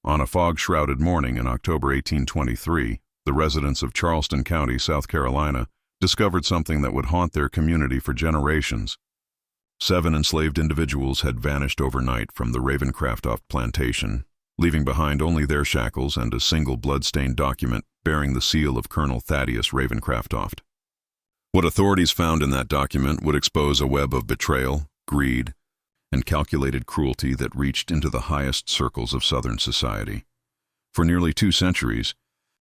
On a fog-shrouded morning in October 1823, the residents of Charleston County, South Carolina, discovered something that would haunt their community for generations. 7 enslaved individuals had vanished overnight from the Ravenscraft plantation, leaving behind only their shackles and a single blood-stained document bearing the seal of Colonel Thaddeus Ravenscraft. What authorities found in that document would expose a web of betrayal, greed, and calculated cruelty that reached into the highest circles of Southern society. For nearly 2 centuries,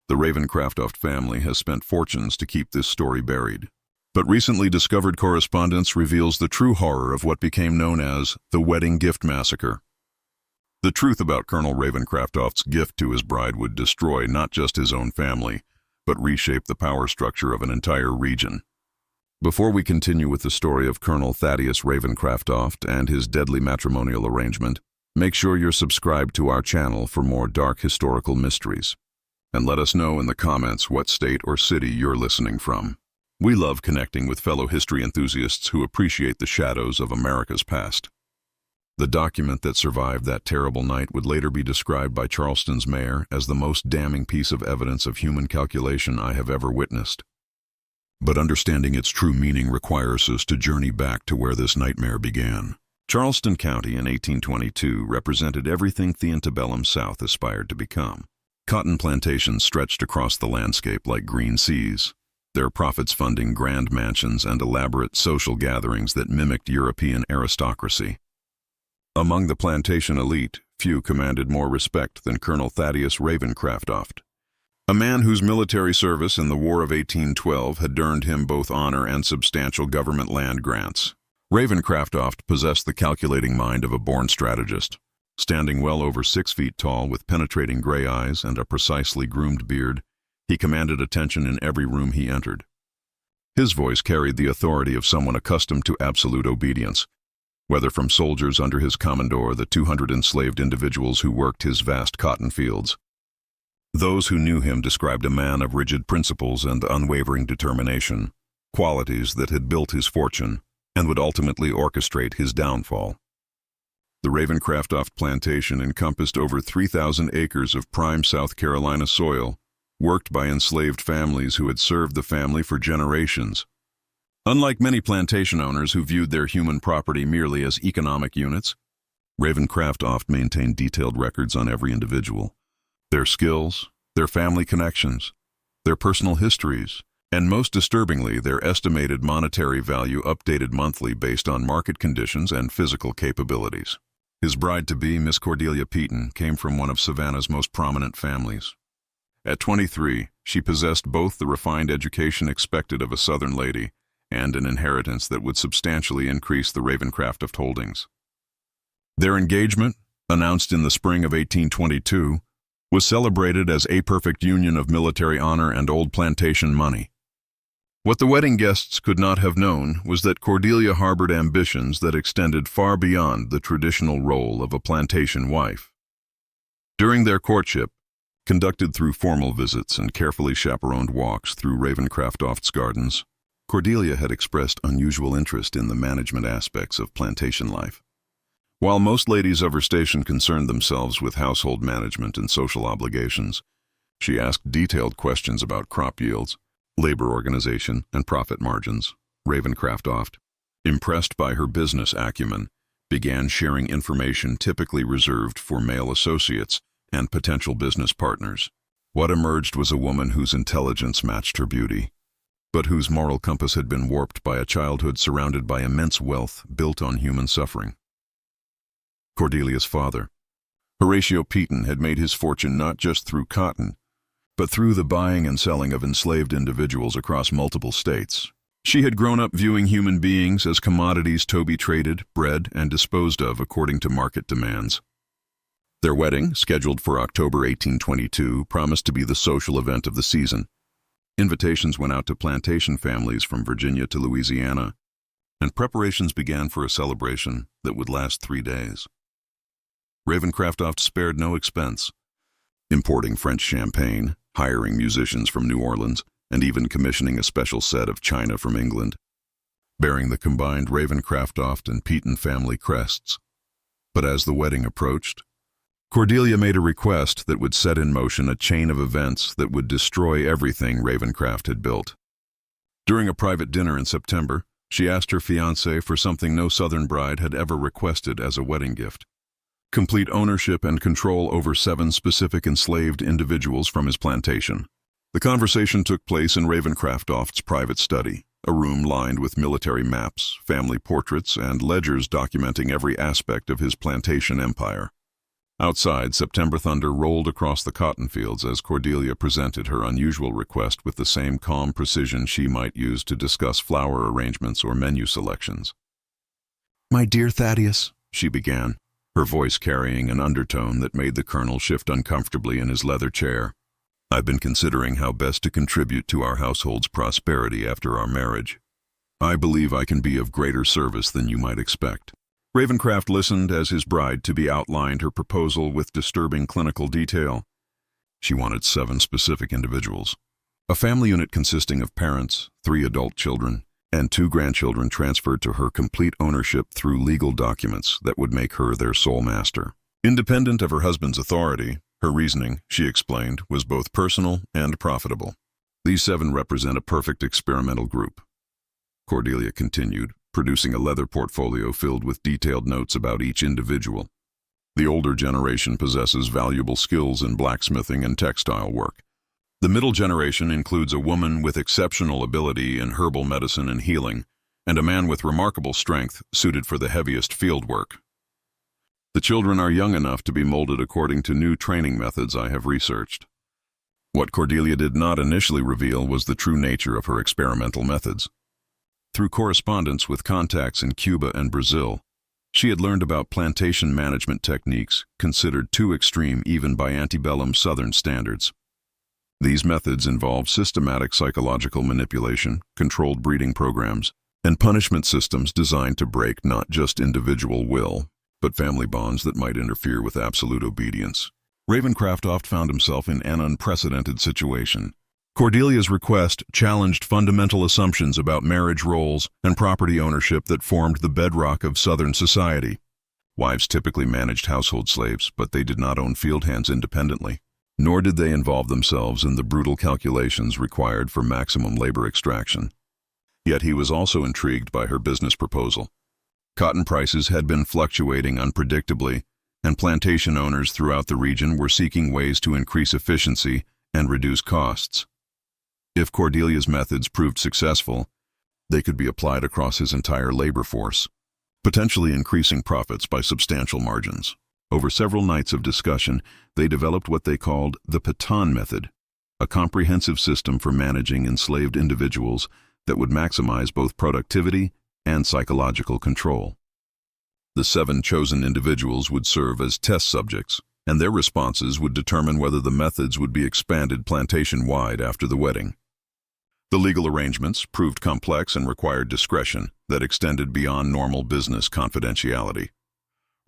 the Ravenscraft family has spent fortunes to keep this story buried. But recently discovered correspondence reveals the true horror of what became known as the Wedding Gift Massacre. The truth about Colonel Ravenscraft's gift to his bride would destroy not just his own family, but reshape the power structure of an entire region. Before we continue with the story of Colonel Thaddeus Ravenscraft and his deadly matrimonial arrangement, make sure you're subscribed to our channel for more dark historical mysteries. And let us know in the comments what state or city you're listening from. We love connecting with fellow history enthusiasts who appreciate the shadows of America's past. The document that survived that terrible night would later be described by Charleston's mayor as the most damning piece of evidence of human calculation I have ever witnessed. But understanding its true meaning requires us to journey back to where this nightmare began. Charleston County in 1822 represented everything the antebellum South aspired to become. Cotton plantations stretched across the landscape like green seas, their profits funding grand mansions and elaborate social gatherings that mimicked European aristocracy. Among the plantation elite, few commanded more respect than Colonel Thaddeus Ravenscraft, a man whose military service in the War of 1812 had earned him both honor and substantial government land grants. Ravenscraft possessed the calculating mind of a born strategist. Standing well over 6 feet tall with penetrating gray eyes and a precisely groomed beard, he commanded attention in every room he entered. His voice carried the authority of someone accustomed to absolute obedience, whether from soldiers under his commandor, the 200 enslaved individuals who worked his vast cotton fields. Those who knew him described a man of rigid principles and unwavering determination, qualities that had built his fortune and would ultimately orchestrate his downfall. The Ravenscraft plantation encompassed over 3,000 acres of prime South Carolina soil, worked by enslaved families who had served the family for generations. Unlike many plantation owners who viewed their human property merely as economic units, Ravenscraft maintained detailed records on every individual. Their skills, their family connections, their personal histories, and most disturbingly, their estimated monetary value updated monthly based on market conditions and physical capabilities. His bride-to-be, Miss Cordelia Peaton, came from one of Savannah's most prominent families. At 23, she possessed both the refined education expected of a Southern lady and an inheritance that would substantially increase the Ravenscraft holdings. Their engagement, announced in the spring of 1822, was celebrated as a perfect union of military honor and old plantation money. What the wedding guests could not have known was that Cordelia harbored ambitions that extended far beyond the traditional role of a plantation wife. During their courtship, conducted through formal visits and carefully chaperoned walks through Ravenscraft's gardens, Cordelia had expressed unusual interest in the management aspects of plantation life. While most ladies of her station concerned themselves with household management and social obligations, she asked detailed questions about crop yields, labor organization, and profit margins. Ravenscraft, impressed by her business acumen, began sharing information typically reserved for male associates and potential business partners. What emerged was a woman whose intelligence matched her beauty, but whose moral compass had been warped by a childhood surrounded by immense wealth built on human suffering. Cordelia's father, Horatio Peaton, had made his fortune not just through cotton, but through the buying and selling of enslaved individuals across multiple states. She had grown up viewing human beings as commodities to be traded, bred, and disposed of according to market demands. Their wedding, scheduled for October 1822, promised to be the social event of the season. Invitations went out to plantation families from Virginia to Louisiana, and preparations began for a celebration that would last 3 days. Ravenscraft spared no expense, importing French champagne, hiring musicians from New Orleans, and even commissioning a special set of china from England, bearing the combined Ravenscraft and Peaton family crests. But as the wedding approached, Cordelia made a request that would set in motion a chain of events that would destroy everything Ravencraft had built. During a private dinner in September, she asked her fiancé for something no Southern bride had ever requested as a wedding gift: complete ownership and control over 7 specific enslaved individuals from his plantation. The conversation took place in Ravencraft-Oft's private study, a room lined with military maps, family portraits, and ledgers documenting every aspect of his plantation empire. Outside, September thunder rolled across the cotton fields as Cordelia presented her unusual request with the same calm precision she might use to discuss flower arrangements or menu selections. "My dear Thaddeus," she began, her voice carrying an undertone that made the colonel shift uncomfortably in his leather chair. "I've been considering how best to contribute to our household's prosperity after our marriage. I believe I can be of greater service than you might expect." Ravencraft listened as his bride-to-be outlined her proposal with disturbing clinical detail. She wanted 7 specific individuals. A family unit consisting of parents, 3 adult children, and 2 grandchildren transferred to her complete ownership through legal documents that would make her their sole master. Independent of her husband's authority, her reasoning, she explained, was both personal and profitable. "These 7 represent a perfect experimental group," Cordelia continued, producing a leather portfolio filled with detailed notes about each individual. "The older generation possesses valuable skills in blacksmithing and textile work. The middle generation includes a woman with exceptional ability in herbal medicine and healing, and a man with remarkable strength suited for the heaviest field work. The children are young enough to be molded according to new training methods I have researched." What Cordelia did not initially reveal was the true nature of her experimental methods. Through correspondence with contacts in Cuba and Brazil, she had learned about plantation management techniques considered too extreme even by antebellum Southern standards. These methods involve systematic psychological manipulation, controlled breeding programs, and punishment systems designed to break not just individual will, but family bonds that might interfere with absolute obedience. Ravencraft-Oft found himself in an unprecedented situation. Cordelia's request challenged fundamental assumptions about marriage roles and property ownership that formed the bedrock of Southern society. Wives typically managed household slaves, but they did not own field hands independently, nor did they involve themselves in the brutal calculations required for maximum labor extraction. Yet he was also intrigued by her business proposal. Cotton prices had been fluctuating unpredictably, and plantation owners throughout the region were seeking ways to increase efficiency and reduce costs. If Cordelia's methods proved successful, they could be applied across his entire labor force, potentially increasing profits by substantial margins. Over several nights of discussion, they developed what they called the Paton method, a comprehensive system for managing enslaved individuals that would maximize both productivity and psychological control. The 7 chosen individuals would serve as test subjects, and their responses would determine whether the methods would be expanded plantation-wide after the wedding. The legal arrangements proved complex and required discretion that extended beyond normal business confidentiality.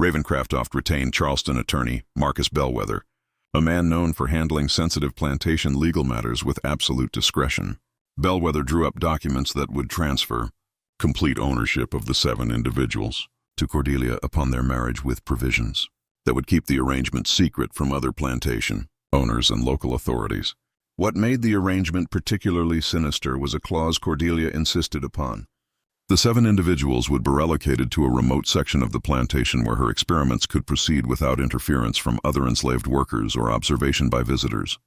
Ravencraft-Oft retained Charleston attorney Marcus Bellwether, a man known for handling sensitive plantation legal matters with absolute discretion. Bellwether drew up documents that would transfer complete ownership of the 7 individuals to Cordelia upon their marriage, with provisions that would keep the arrangement secret from other plantation owners and local authorities. What made the arrangement particularly sinister was a clause Cordelia insisted upon. The 7 individuals would be relocated to a remote section of the plantation where her experiments could proceed without interference from other enslaved workers or observation by visitors.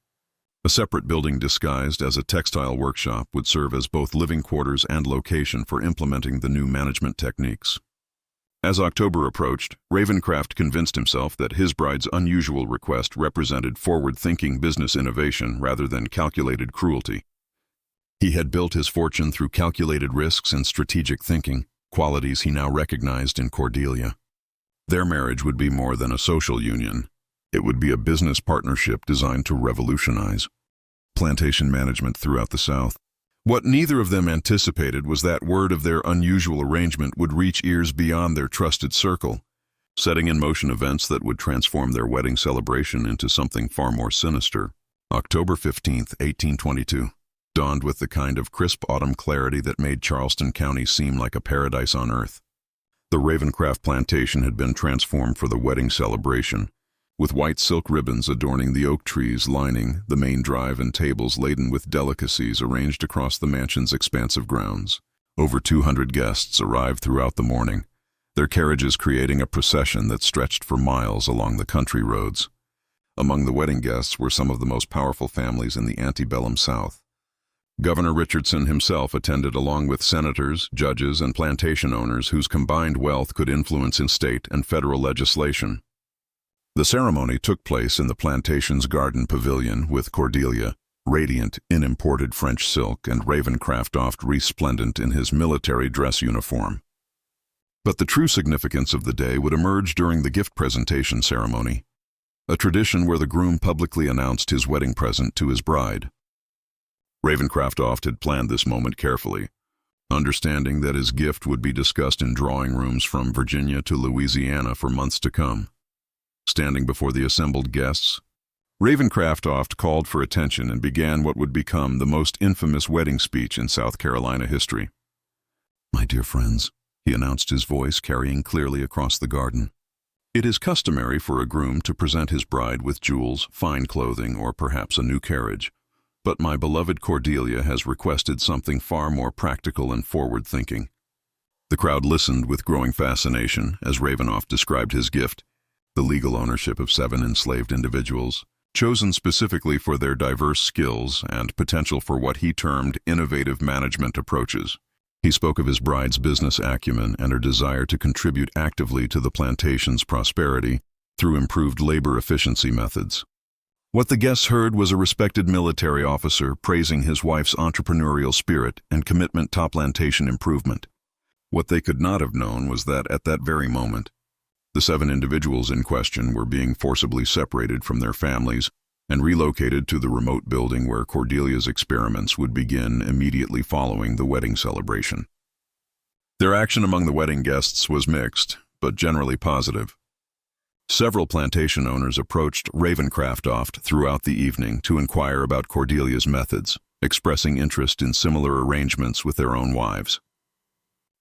A separate building disguised as a textile workshop would serve as both living quarters and location for implementing the new management techniques. As October approached, Ravencraft convinced himself that his bride's unusual request represented forward-thinking business innovation rather than calculated cruelty. He had built his fortune through calculated risks and strategic thinking, qualities he now recognized in Cordelia. Their marriage would be more than a social union. It would be a business partnership designed to revolutionize plantation management throughout the South. What neither of them anticipated was that word of their unusual arrangement would reach ears beyond their trusted circle, setting in motion events that would transform their wedding celebration into something far more sinister. October 15, 1822, dawned with the kind of crisp autumn clarity that made Charleston County seem like a paradise on earth. The Ravencraft plantation had been transformed for the wedding celebration, with white silk ribbons adorning the oak trees lining the main drive and tables laden with delicacies arranged across the mansion's expansive grounds. Over 200 guests arrived throughout the morning, their carriages creating a procession that stretched for miles along the country roads. Among the wedding guests were some of the most powerful families in the antebellum South. Governor Richardson himself attended along with senators, judges, and plantation owners whose combined wealth could influence in state and federal legislation. The ceremony took place in the plantation's garden pavilion with Cordelia, radiant in imported French silk, and Ravencroft resplendent in his military dress uniform. But the true significance of the day would emerge during the gift presentation ceremony, a tradition where the groom publicly announced his wedding present to his bride. Ravencroft had planned this moment carefully, understanding that his gift would be discussed in drawing rooms from Virginia to Louisiana for months to come. Standing before the assembled guests, Ravencroft called for attention and began what would become the most infamous wedding speech in South Carolina history. "My dear friends," he announced, his voice carrying clearly across the garden. "It is customary for a groom to present his bride with jewels, fine clothing, or perhaps a new carriage. But my beloved Cordelia has requested something far more practical and forward-thinking." The crowd listened with growing fascination as Ravenoff described his gift, the legal ownership of 7 enslaved individuals, chosen specifically for their diverse skills and potential for what he termed innovative management approaches. He spoke of his bride's business acumen and her desire to contribute actively to the plantation's prosperity through improved labor efficiency methods. What the guests heard was a respected military officer praising his wife's entrepreneurial spirit and commitment to plantation improvement. What they could not have known was that at that very moment, the 7 individuals in question were being forcibly separated from their families and relocated to the remote building where Cordelia's experiments would begin immediately following the wedding celebration. Their action among the wedding guests was mixed, but generally positive. Several plantation owners approached Ravencroft throughout the evening to inquire about Cordelia's methods, expressing interest in similar arrangements with their own wives.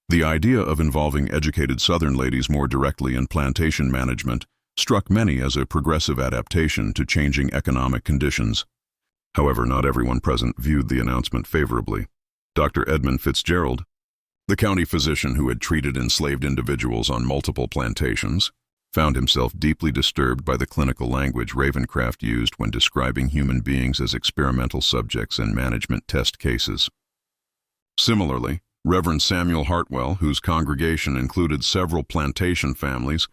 The idea of involving educated Southern ladies more directly in plantation management struck many as a progressive adaptation to changing economic conditions. However, not everyone present viewed the announcement favorably. Dr. Edmund Fitzgerald, the county physician who had treated enslaved individuals on multiple plantations, found himself deeply disturbed by the clinical language Ravencroft used when describing human beings as experimental subjects in management test cases. Similarly, Reverend Samuel Hartwell, whose congregation included several plantation families,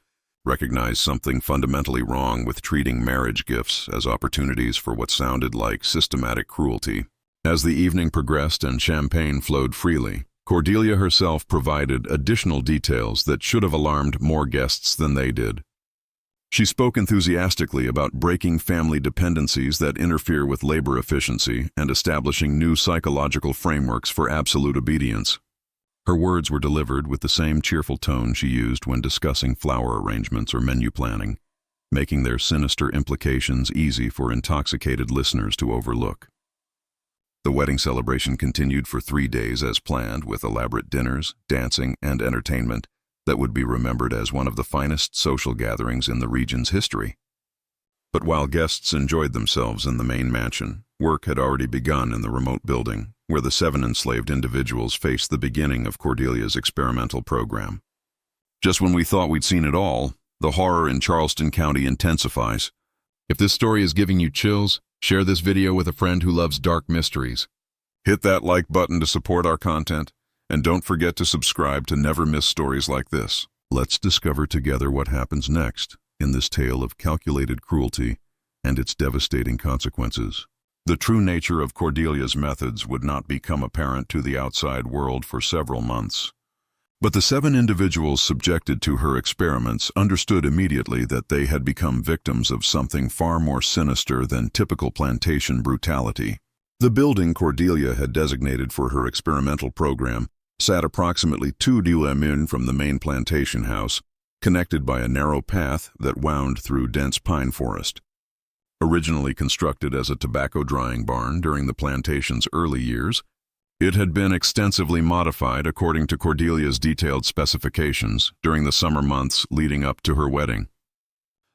recognized something fundamentally wrong with treating marriage gifts as opportunities for what sounded like systematic cruelty. As the evening progressed and champagne flowed freely, Cordelia herself provided additional details that should have alarmed more guests than they did. She spoke enthusiastically about breaking family dependencies that interfere with labor efficiency and establishing new psychological frameworks for absolute obedience. Her words were delivered with the same cheerful tone she used when discussing flower arrangements or menu planning, making their sinister implications easy for intoxicated listeners to overlook. The wedding celebration continued for 3 days as planned, with elaborate dinners, dancing, and entertainment that would be remembered as one of the finest social gatherings in the region's history. But while guests enjoyed themselves in the main mansion, work had already begun in the remote building, where the 7 enslaved individuals faced the beginning of Cordelia's experimental program. Just when we thought we'd seen it all, the horror in Charleston County intensifies. If this story is giving you chills, share this video with a friend who loves dark mysteries. Hit that like button to support our content, and don't forget to subscribe to never miss stories like this. Let's discover together what happens next in this tale of calculated cruelty and its devastating consequences. The true nature of Cordelia's methods would not become apparent to the outside world for several months. But the 7 individuals subjected to her experiments understood immediately that they had become victims of something far more sinister than typical plantation brutality. The building Cordelia had designated for her experimental program sat approximately 2 lieues from the main plantation house, connected by a narrow path that wound through dense pine forest. Originally constructed as a tobacco drying barn during the plantation's early years, it had been extensively modified according to Cordelia's detailed specifications during the summer months leading up to her wedding.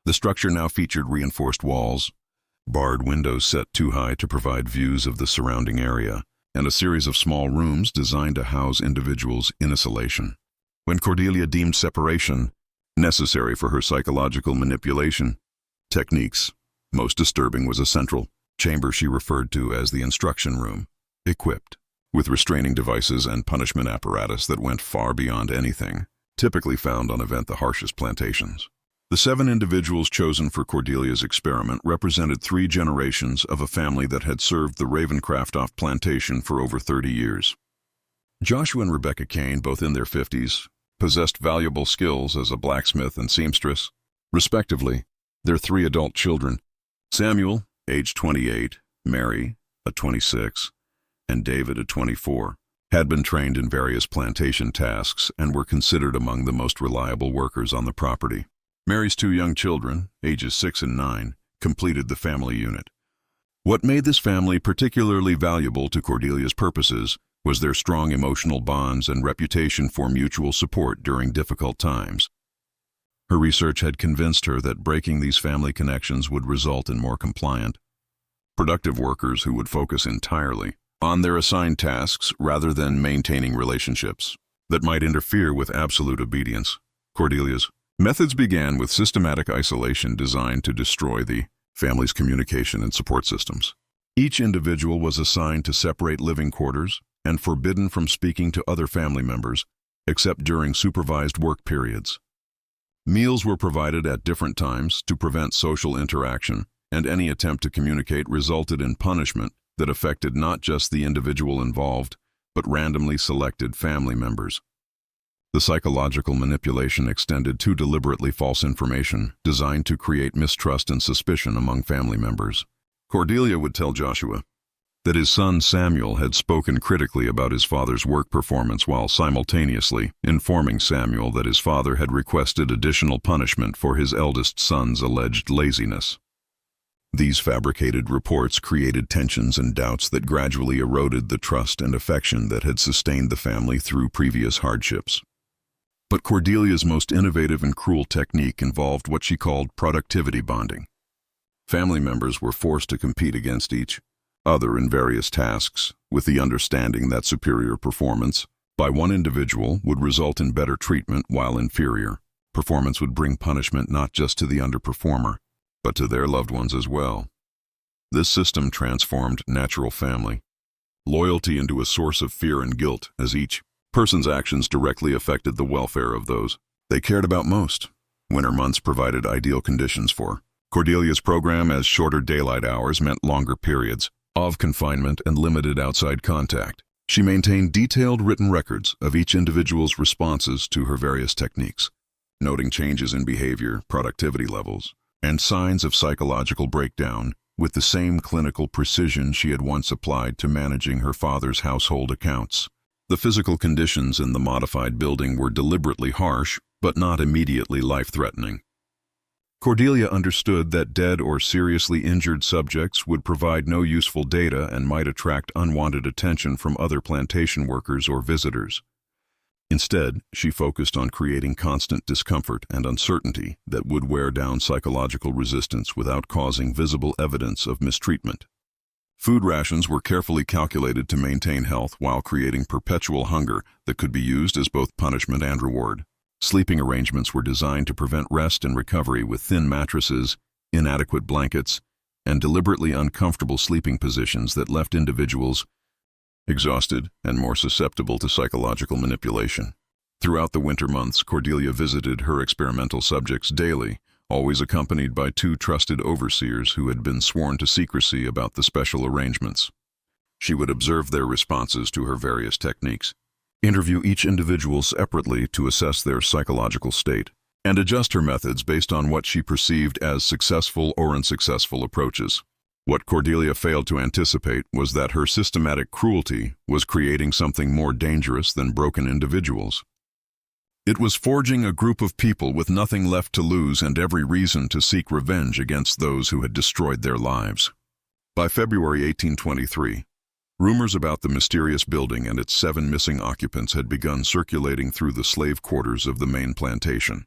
The structure now featured reinforced walls, barred windows set too high to provide views of the surrounding area, and a series of small rooms designed to house individuals in isolation. When Cordelia deemed separation necessary for her psychological manipulation techniques, most disturbing was a central chamber she referred to as the instruction room, equipped with restraining devices and punishment apparatus that went far beyond anything typically found on the harshest plantations. The 7 individuals chosen for Cordelia's experiment represented 3 generations of a family that had served the Ravencroft plantation for over 30 years. Joshua and Rebecca Kane, both in their 50s, possessed valuable skills as a blacksmith and seamstress, respectively. Their 3 adult children, Samuel, age 28, Mary, at 26, and David, at 24, had been trained in various plantation tasks and were considered among the most reliable workers on the property. Mary's 2 young children, ages 6 and 9, completed the family unit. What made this family particularly valuable to Cordelia's purposes was their strong emotional bonds and reputation for mutual support during difficult times. Her research had convinced her that breaking these family connections would result in more compliant, productive workers who would focus entirely on their assigned tasks rather than maintaining relationships that might interfere with absolute obedience. Cordelia's methods began with systematic isolation designed to destroy the family's communication and support systems. Each individual was assigned to separate living quarters and forbidden from speaking to other family members except during supervised work periods. Meals were provided at different times to prevent social interaction, and any attempt to communicate resulted in punishment that affected not just the individual involved, but randomly selected family members. The psychological manipulation extended to deliberately false information designed to create mistrust and suspicion among family members. Cordelia would tell Joshua that his son Samuel had spoken critically about his father's work performance while simultaneously informing Samuel that his father had requested additional punishment for his eldest son's alleged laziness. These fabricated reports created tensions and doubts that gradually eroded the trust and affection that had sustained the family through previous hardships. But Cordelia's most innovative and cruel technique involved what she called productivity bonding. Family members were forced to compete against each other in various tasks, with the understanding that superior performance by one individual would result in better treatment, while inferior performance would bring punishment not just to the underperformer, but to their loved ones as well. This system transformed natural family loyalty into a source of fear and guilt, as each person's actions directly affected the welfare of those they cared about most. Winter months provided ideal conditions for Cordelia's program, as shorter daylight hours meant longer periods of confinement and limited outside contact. She maintained detailed written records of each individual's responses to her various techniques, noting changes in behavior, productivity levels, and signs of psychological breakdown with the same clinical precision she had once applied to managing her father's household accounts. The physical conditions in the modified building were deliberately harsh, but not immediately life-threatening. Cordelia understood that dead or seriously injured subjects would provide no useful data and might attract unwanted attention from other plantation workers or visitors. Instead, she focused on creating constant discomfort and uncertainty that would wear down psychological resistance without causing visible evidence of mistreatment. Food rations were carefully calculated to maintain health while creating perpetual hunger that could be used as both punishment and reward. Sleeping arrangements were designed to prevent rest and recovery with thin mattresses, inadequate blankets, and deliberately uncomfortable sleeping positions that left individuals exhausted and more susceptible to psychological manipulation. Throughout the winter months, Cordelia visited her experimental subjects daily, always accompanied by 2 trusted overseers who had been sworn to secrecy about the special arrangements. She would observe their responses to her various techniques, interview each individual separately to assess their psychological state, and adjust her methods based on what she perceived as successful or unsuccessful approaches. What Cordelia failed to anticipate was that her systematic cruelty was creating something more dangerous than broken individuals. It was forging a group of people with nothing left to lose and every reason to seek revenge against those who had destroyed their lives. By February 1823, rumors about the mysterious building and its 7 missing occupants had begun circulating through the slave quarters of the main plantation.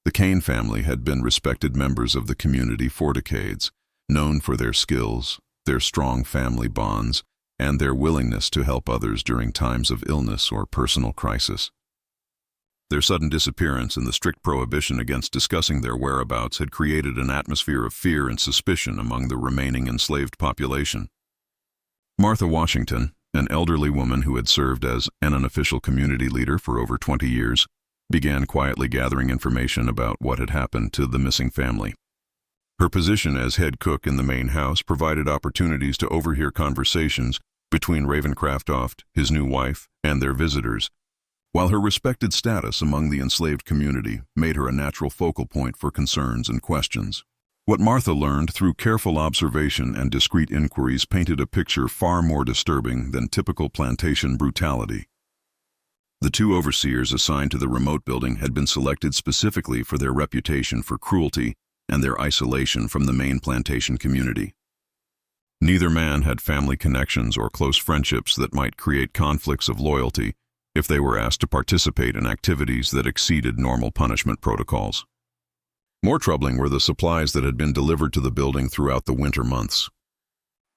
The Kane family had been respected members of the community for decades, known for their skills, their strong family bonds, and their willingness to help others during times of illness or personal crisis. Their sudden disappearance and the strict prohibition against discussing their whereabouts had created an atmosphere of fear and suspicion among the remaining enslaved population. Martha Washington, an elderly woman who had served as an unofficial community leader for over 20 years, began quietly gathering information about what had happened to the missing family. Her position as head cook in the main house provided opportunities to overhear conversations between Ravencraftoft, his new wife, and their visitors, while her respected status among the enslaved community made her a natural focal point for concerns and questions. What Martha learned through careful observation and discreet inquiries painted a picture far more disturbing than typical plantation brutality. The two overseers assigned to the remote building had been selected specifically for their reputation for cruelty and their isolation from the main plantation community. Neither man had family connections or close friendships that might create conflicts of loyalty if they were asked to participate in activities that exceeded normal punishment protocols. More troubling were the supplies that had been delivered to the building throughout the winter months.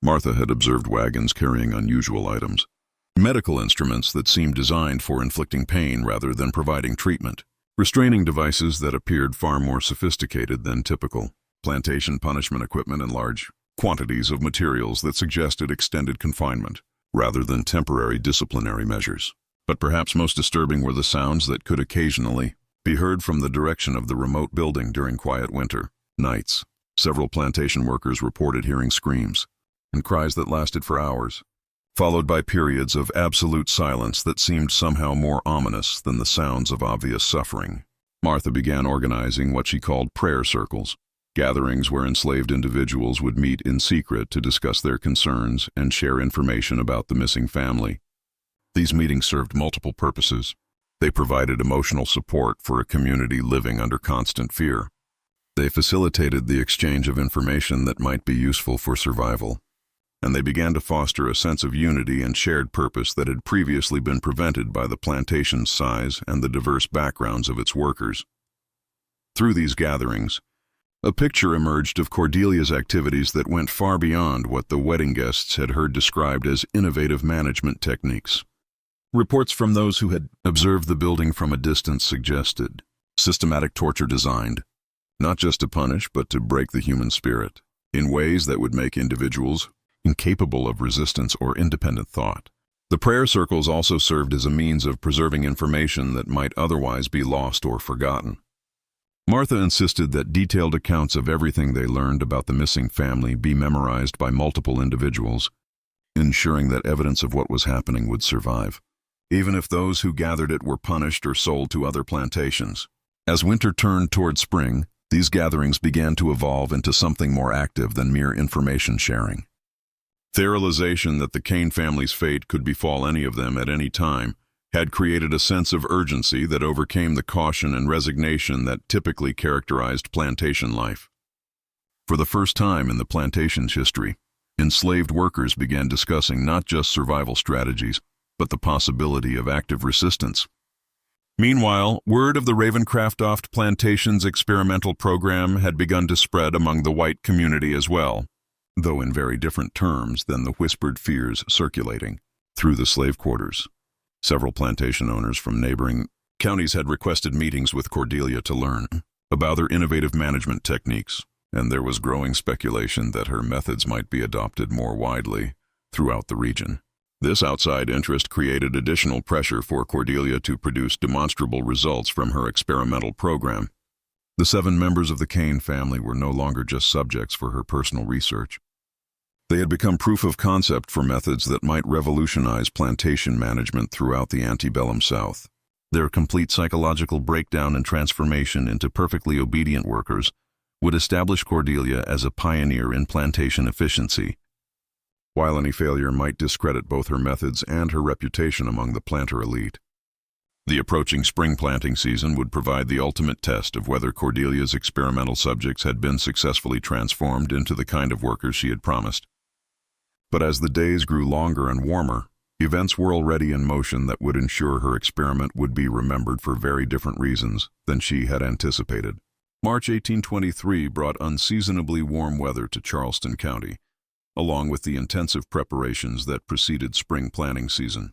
Martha had observed wagons carrying unusual items, medical instruments that seemed designed for inflicting pain rather than providing treatment, restraining devices that appeared far more sophisticated than typical, plantation punishment equipment, and large quantities of materials that suggested extended confinement rather than temporary disciplinary measures. But perhaps most disturbing were the sounds that could occasionally be heard from the direction of the remote building during quiet winter nights. Several plantation workers reported hearing screams and cries that lasted for hours, followed by periods of absolute silence that seemed somehow more ominous than the sounds of obvious suffering. Martha began organizing what she called prayer circles, gatherings where enslaved individuals would meet in secret to discuss their concerns and share information about the missing family. These meetings served multiple purposes. They provided emotional support for a community living under constant fear. They facilitated the exchange of information that might be useful for survival. And they began to foster a sense of unity and shared purpose that had previously been prevented by the plantation's size and the diverse backgrounds of its workers. Through these gatherings, a picture emerged of Cordelia's activities that went far beyond what the wedding guests had heard described as innovative management techniques. Reports from those who had observed the building from a distance suggested systematic torture designed, not just to punish but to break the human spirit, in ways that would make individuals incapable of resistance or independent thought. The prayer circles also served as a means of preserving information that might otherwise be lost or forgotten. Martha insisted that detailed accounts of everything they learned about the missing family be memorized by multiple individuals, ensuring that evidence of what was happening would survive, even if those who gathered it were punished or sold to other plantations. As winter turned toward spring, these gatherings began to evolve into something more active than mere information sharing. The realization that the Kane family's fate could befall any of them at any time had created a sense of urgency that overcame the caution and resignation that typically characterized plantation life. For the first time in the plantation's history, enslaved workers began discussing not just survival strategies, but the possibility of active resistance. Meanwhile, word of the Ravencraftoft plantation's experimental program had begun to spread among the white community as well, though in very different terms than the whispered fears circulating through the slave quarters. Several plantation owners from neighboring counties had requested meetings with Cordelia to learn about their innovative management techniques, and there was growing speculation that her methods might be adopted more widely throughout the region. This outside interest created additional pressure for Cordelia to produce demonstrable results from her experimental program. The 7 members of the Kane family were no longer just subjects for her personal research. They had become proof of concept for methods that might revolutionize plantation management throughout the antebellum South. Their complete psychological breakdown and transformation into perfectly obedient workers would establish Cordelia as a pioneer in plantation efficiency, while any failure might discredit both her methods and her reputation among the planter elite. The approaching spring planting season would provide the ultimate test of whether Cordelia's experimental subjects had been successfully transformed into the kind of workers she had promised. But as the days grew longer and warmer, Events were already in motion that would ensure her experiment would be remembered for very different reasons than she had anticipated. March 1823 brought unseasonably warm weather to Charleston County, along with the intensive preparations that preceded spring planting season.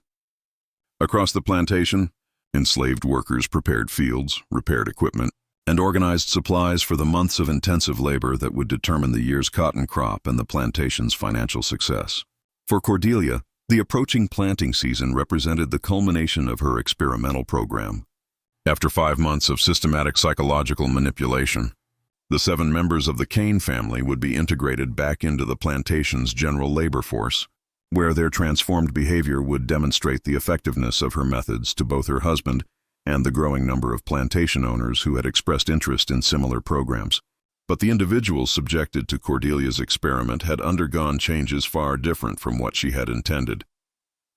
Across the plantation, enslaved workers prepared fields, repaired equipment, and organized supplies for the months of intensive labor that would determine the year's cotton crop and the plantation's financial success. For Cordelia, the approaching planting season represented the culmination of her experimental program. After 5 months of systematic psychological manipulation, the 7 members of the Kane family would be integrated back into the plantation's general labor force, where their transformed behavior would demonstrate the effectiveness of her methods to both her husband and the growing number of plantation owners who had expressed interest in similar programs. But the individuals subjected to Cordelia's experiment had undergone changes far different from what she had intended.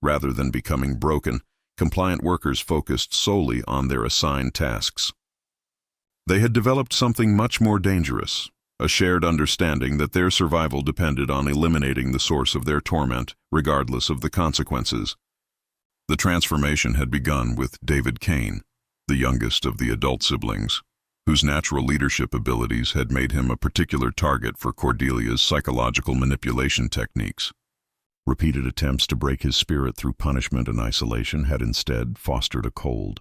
Rather than becoming broken, compliant workers focused solely on their assigned tasks. They had developed something much more dangerous, a shared understanding that their survival depended on eliminating the source of their torment, regardless of the consequences. The transformation had begun with David Kane, the youngest of the adult siblings, whose natural leadership abilities had made him a particular target for Cordelia's psychological manipulation techniques. Repeated attempts to break his spirit through punishment and isolation had instead fostered a cold,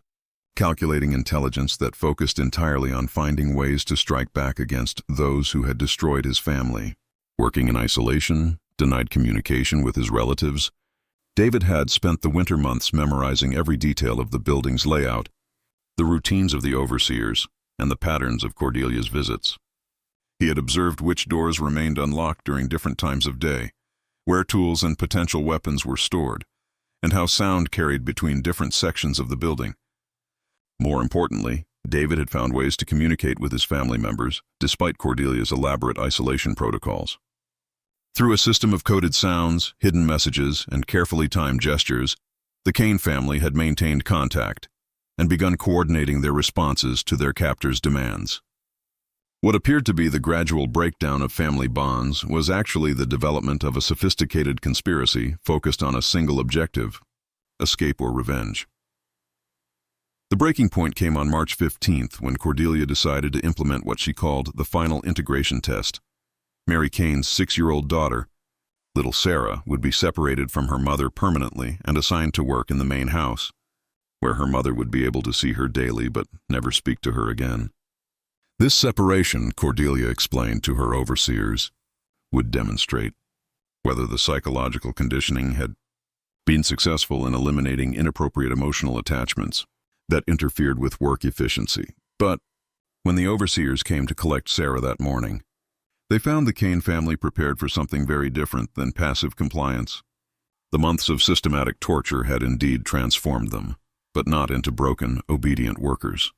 calculating intelligence that focused entirely on finding ways to strike back against those who had destroyed his family. Working in isolation, denied communication with his relatives, David had spent the winter months memorizing every detail of the building's layout, the routines of the overseers, and the patterns of Cordelia's visits. He had observed which doors remained unlocked during different times of day, where tools and potential weapons were stored, and how sound carried between different sections of the building. More importantly, David had found ways to communicate with his family members, despite Cordelia's elaborate isolation protocols. Through a system of coded sounds, hidden messages, and carefully timed gestures, the Kane family had maintained contact and begun coordinating their responses to their captors' demands. What appeared to be the gradual breakdown of family bonds was actually the development of a sophisticated conspiracy focused on a single objective: escape or revenge. The breaking point came on March 15th when Cordelia decided to implement what she called the final integration test. Mary Kane's 6-year-old daughter, little Sarah, would be separated from her mother permanently and assigned to work in the main house, where her mother would be able to see her daily but never speak to her again. This separation, Cordelia explained to her overseers, would demonstrate whether the psychological conditioning had been successful in eliminating inappropriate emotional attachments that interfered with work efficiency. But when the overseers came to collect Sarah that morning, they found the Kane family prepared for something very different than passive compliance. The months of systematic torture had indeed transformed them, but not into broken, obedient workers.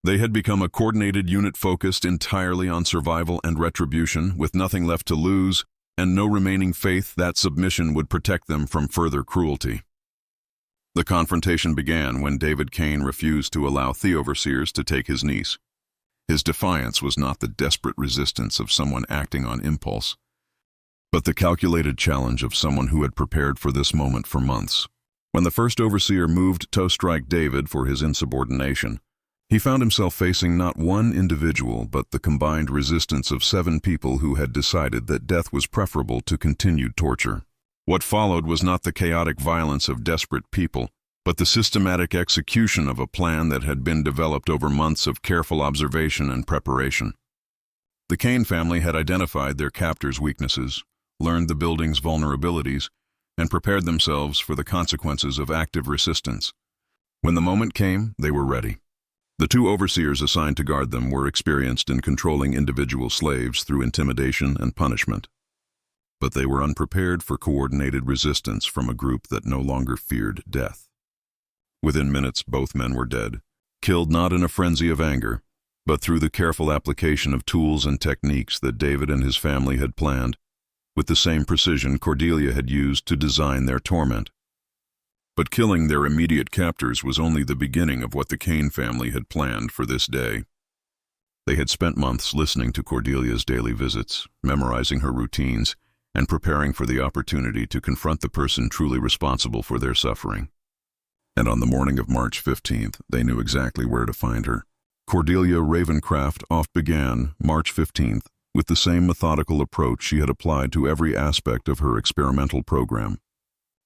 They had become a coordinated unit focused entirely on survival and retribution, with nothing left to lose and no remaining faith that submission would protect them from further cruelty. The confrontation began when David Kane refused to allow the overseers to take his niece. His defiance was not the desperate resistance of someone acting on impulse, but the calculated challenge of someone who had prepared for this moment for months. When the first overseer moved to strike David for his insubordination, he found himself facing not one individual but the combined resistance of 7 people who had decided that death was preferable to continued torture. What followed was not the chaotic violence of desperate people, but the systematic execution of a plan that had been developed over months of careful observation and preparation. The Kane family had identified their captors' weaknesses, learned the building's vulnerabilities, and prepared themselves for the consequences of active resistance. When the moment came, they were ready. The 2 overseers assigned to guard them were experienced in controlling individual slaves through intimidation and punishment. But they were unprepared for coordinated resistance from a group that no longer feared death. Within minutes, both men were dead, killed not in a frenzy of anger, but through the careful application of tools and techniques that David and his family had planned, with the same precision Cordelia had used to design their torment. But killing their immediate captors was only the beginning of what the Kane family had planned for this day. They had spent months listening to Cordelia's daily visits, memorizing her routines, and preparing for the opportunity to confront the person truly responsible for their suffering. And on the morning of March 15th, they knew exactly where to find her. Cordelia Ravencraft off began March 15th with the same methodical approach she had applied to every aspect of her experimental program.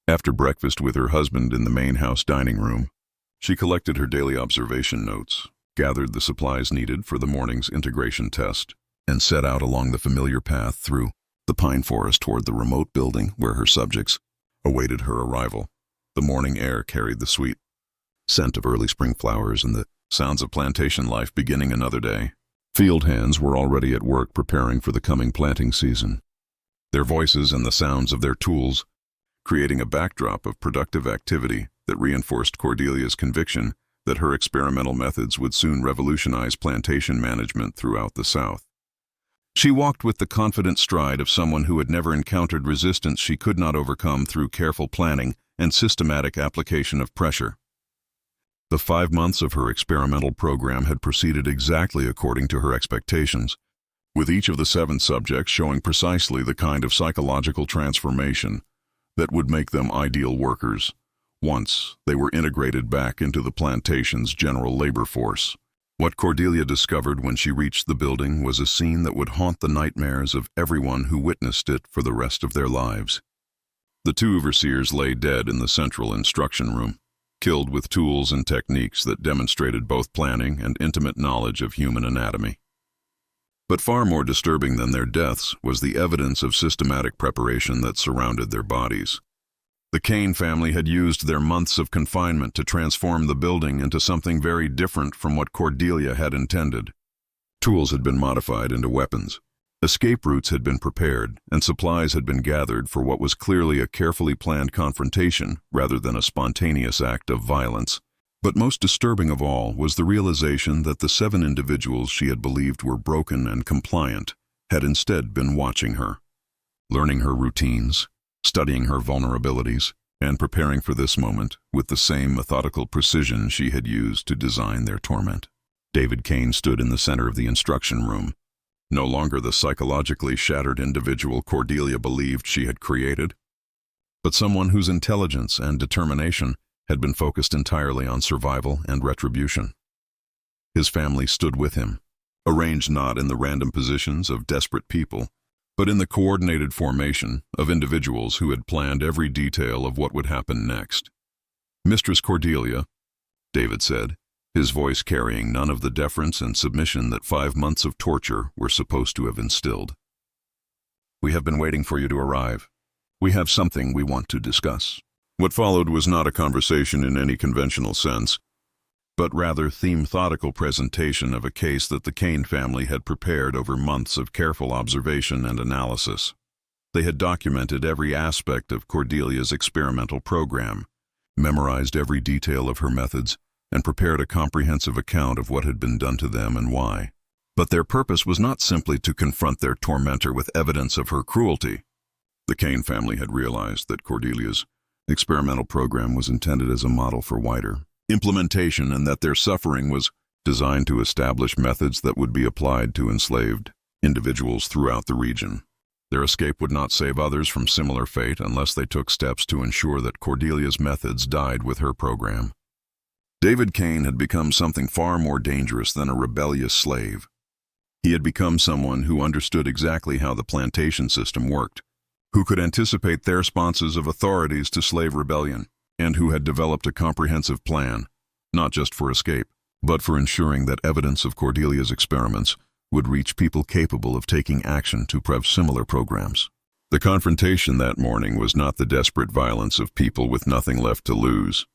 After breakfast with her husband in the main house dining room, she collected her daily observation notes, gathered the supplies needed for the morning's integration test, and set out along the familiar path through the pine forest toward the remote building where her subjects awaited her arrival. The morning air carried the sweet scent of early spring flowers and the sounds of plantation life beginning another day. Field hands were already at work preparing for the coming planting season, their voices and the sounds of their tools creating a backdrop of productive activity that reinforced Cordelia's conviction that her experimental methods would soon revolutionize plantation management throughout the South. She walked with the confident stride of someone who had never encountered resistance she could not overcome through careful planning and systematic application of pressure. The 5 months of her experimental program had proceeded exactly according to her expectations, with each of the 7 subjects showing precisely the kind of psychological transformation that would make them ideal workers once they were integrated back into the plantation's general labor force. What Cordelia discovered when she reached the building was a scene that would haunt the nightmares of everyone who witnessed it for the rest of their lives. The 2 overseers lay dead in the central instruction room, killed with tools and techniques that demonstrated both planning and intimate knowledge of human anatomy. But far more disturbing than their deaths was the evidence of systematic preparation that surrounded their bodies. The Kane family had used their months of confinement to transform the building into something very different from what Cordelia had intended. Tools had been modified into weapons. Escape routes had been prepared, and supplies had been gathered for what was clearly a carefully planned confrontation rather than a spontaneous act of violence. But most disturbing of all was the realization that the 7 individuals she had believed were broken and compliant had instead been watching her, learning her routines, studying her vulnerabilities, and preparing for this moment with the same methodical precision she had used to design their torment. David Kane stood in the center of the instruction room, no longer the psychologically shattered individual Cordelia believed she had created, but someone whose intelligence and determination had been focused entirely on survival and retribution. His family stood with him, arranged not in the random positions of desperate people, but in the coordinated formation of individuals who had planned every detail of what would happen next. "Mistress Cordelia," David said, his voice carrying none of the deference and submission that 5 months of torture were supposed to have instilled. "We have been waiting for you to arrive. We have something we want to discuss." What followed was not a conversation in any conventional sense, but rather theme-thodical presentation of a case that the Kane family had prepared over months of careful observation and analysis. They had documented every aspect of Cordelia's experimental program, memorized every detail of her methods, and prepared a comprehensive account of what had been done to them and why. But their purpose was not simply to confront their tormentor with evidence of her cruelty. The Kane family had realized that Cordelia's experimental program was intended as a model for wider implementation, and that their suffering was designed to establish methods that would be applied to enslaved individuals throughout the region. Their escape would not save others from similar fate unless they took steps to ensure that Cordelia's methods died with her program. David Kane had become something far more dangerous than a rebellious slave. He had become someone who understood exactly how the plantation system worked, who could anticipate the responses of authorities to slave rebellion, and who had developed a comprehensive plan, not just for escape, but for ensuring that evidence of Cordelia's experiments would reach people capable of taking action to prevent similar programs. The confrontation that morning was not the desperate violence of people with nothing left to lose,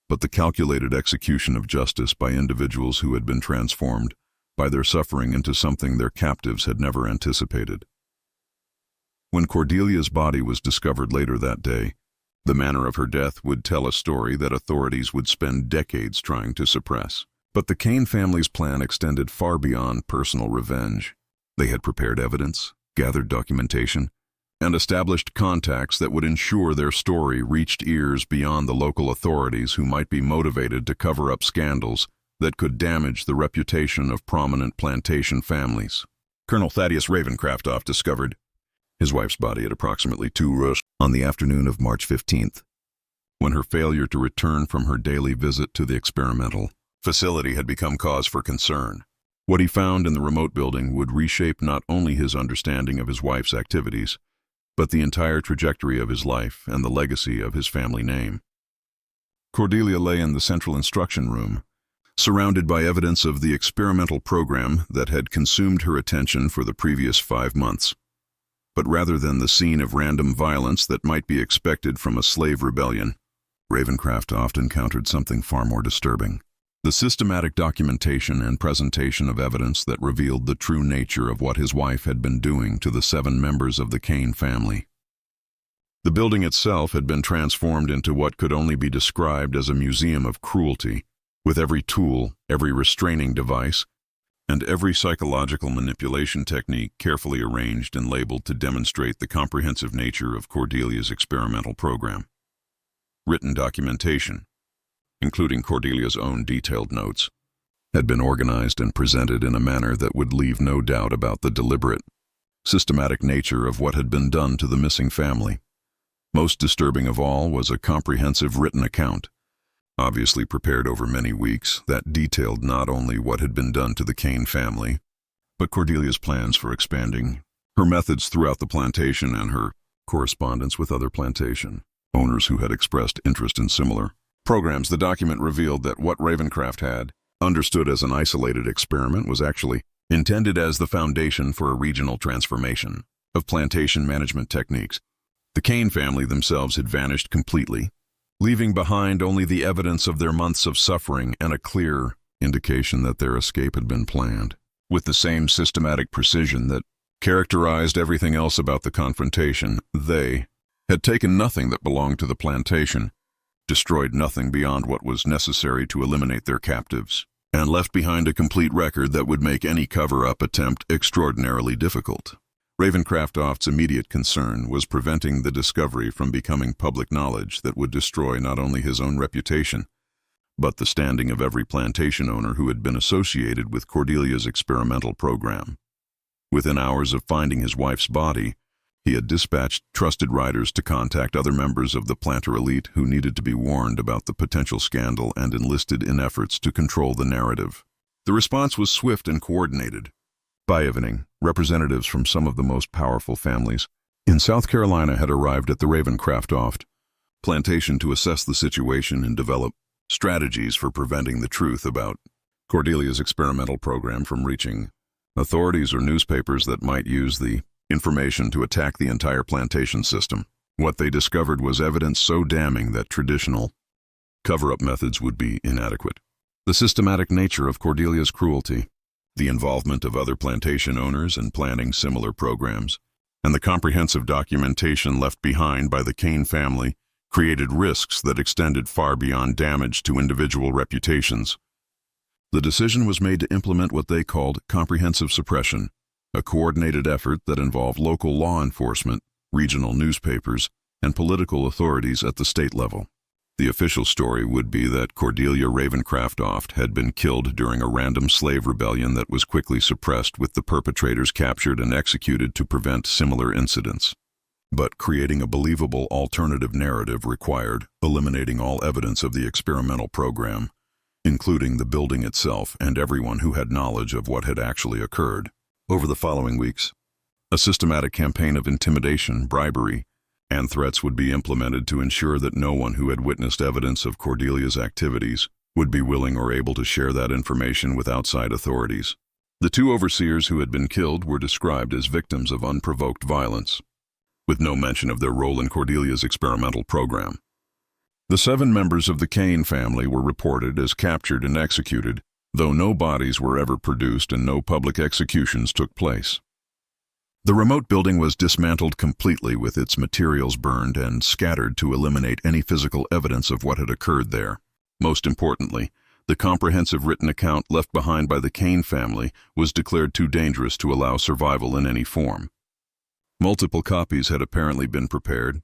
but the calculated execution of justice by individuals who had been transformed by their suffering into something their captives had never anticipated. When Cordelia's body was discovered later that day, the manner of her death would tell a story that authorities would spend decades trying to suppress. But the Kane family's plan extended far beyond personal revenge. They had prepared evidence, gathered documentation, and established contacts that would ensure their story reached ears beyond the local authorities who might be motivated to cover up scandals that could damage the reputation of prominent plantation families. Colonel Thaddeus Ravencraft discovered, his wife's body at approximately 2 on the afternoon of March 15th, when her failure to return from her daily visit to the experimental facility had become cause for concern. What he found in the remote building would reshape not only his understanding of his wife's activities, but the entire trajectory of his life and the legacy of his family name. Cordelia lay in the central instruction room, surrounded by evidence of the experimental program that had consumed her attention for the previous 5 months. But rather than the scene of random violence that might be expected from a slave rebellion, Ravencraft often encountered something far more disturbing: the systematic documentation and presentation of evidence that revealed the true nature of what his wife had been doing to the 7 members of the Kane family. The building itself had been transformed into what could only be described as a museum of cruelty, with every tool, every restraining device, and every psychological manipulation technique carefully arranged and labeled to demonstrate the comprehensive nature of Cordelia's experimental program. Written documentation, including Cordelia's own detailed notes, had been organized and presented in a manner that would leave no doubt about the deliberate, systematic nature of what had been done to the missing family. Most disturbing of all was a comprehensive written account, obviously prepared over many weeks, that detailed not only what had been done to the Kane family, but Cordelia's plans for expanding her methods throughout the plantation and her correspondence with other plantation owners who had expressed interest in similar programs. The document revealed that what Ravencraft had understood as an isolated experiment was actually intended as the foundation for a regional transformation of plantation management techniques. The Kane family themselves had vanished completely, leaving behind only the evidence of their months of suffering and a clear indication that their escape had been planned. With the same systematic precision that characterized everything else about the confrontation, they had taken nothing that belonged to the plantation, destroyed nothing beyond what was necessary to eliminate their captives, and left behind a complete record that would make any cover-up attempt extraordinarily difficult. Ravencraft's immediate concern was preventing the discovery from becoming public knowledge that would destroy not only his own reputation, but the standing of every plantation owner who had been associated with Cordelia's experimental program. Within hours of finding his wife's body, he had dispatched trusted riders to contact other members of the planter elite who needed to be warned about the potential scandal and enlisted in efforts to control the narrative. The response was swift and coordinated. By evening, representatives from some of the most powerful families in South Carolina had arrived at the Ravencraft plantation to assess the situation and develop strategies for preventing the truth about Cordelia's experimental program from reaching authorities or newspapers that might use the information to attack the entire plantation system. What they discovered was evidence so damning that traditional cover-up methods would be inadequate. The systematic nature of Cordelia's cruelty, the involvement of other plantation owners in planning similar programs, and the comprehensive documentation left behind by the Kane family created risks that extended far beyond damage to individual reputations. The decision was made to implement what they called comprehensive suppression, a coordinated effort that involved local law enforcement, regional newspapers, and political authorities at the state level. The official story would be that Cordelia Ravencraft had been killed during a random slave rebellion that was quickly suppressed, with the perpetrators captured and executed to prevent similar incidents. But creating a believable alternative narrative required eliminating all evidence of the experimental program, including the building itself and everyone who had knowledge of what had actually occurred. Over the following weeks, a systematic campaign of intimidation, bribery, and threats would be implemented to ensure that no one who had witnessed evidence of Cordelia's activities would be willing or able to share that information with outside authorities. The 2 overseers who had been killed were described as victims of unprovoked violence, with no mention of their role in Cordelia's experimental program. The 7 members of the Kane family were reported as captured and executed, though no bodies were ever produced and no public executions took place. The remote building was dismantled completely, with its materials burned and scattered to eliminate any physical evidence of what had occurred there. Most importantly, the comprehensive written account left behind by the Kane family was declared too dangerous to allow survival in any form. Multiple copies had apparently been prepared,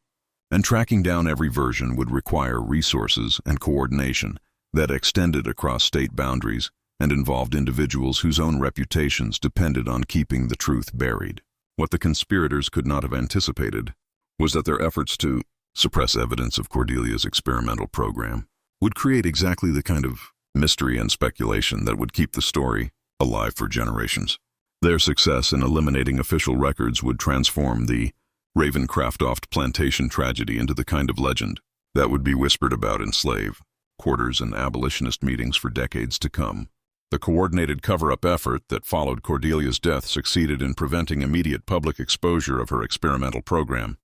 and tracking down every version would require resources and coordination that extended across state boundaries and involved individuals whose own reputations depended on keeping the truth buried. What the conspirators could not have anticipated was that their efforts to suppress evidence of Cordelia's experimental program would create exactly the kind of mystery and speculation that would keep the story alive for generations. Their success in eliminating official records would transform the Ravencraft plantation tragedy into the kind of legend that would be whispered about in slave quarters and abolitionist meetings for decades to come. The coordinated cover-up effort that followed Cordelia's death succeeded in preventing immediate public exposure of her experimental program,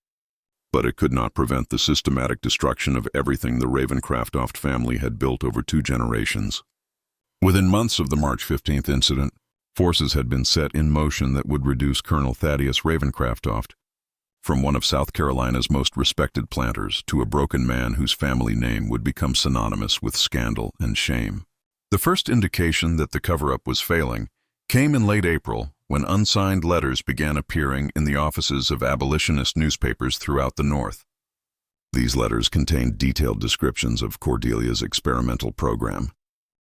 but it could not prevent the systematic destruction of everything the Ravencraft family had built over 2 generations. Within months of the March 15th incident, forces had been set in motion that would reduce Colonel Thaddeus Ravencraft from one of South Carolina's most respected planters to a broken man whose family name would become synonymous with scandal and shame. The first indication that the cover-up was failing came in late April when unsigned letters began appearing in the offices of abolitionist newspapers throughout the North. These letters contained detailed descriptions of Cordelia's experimental program,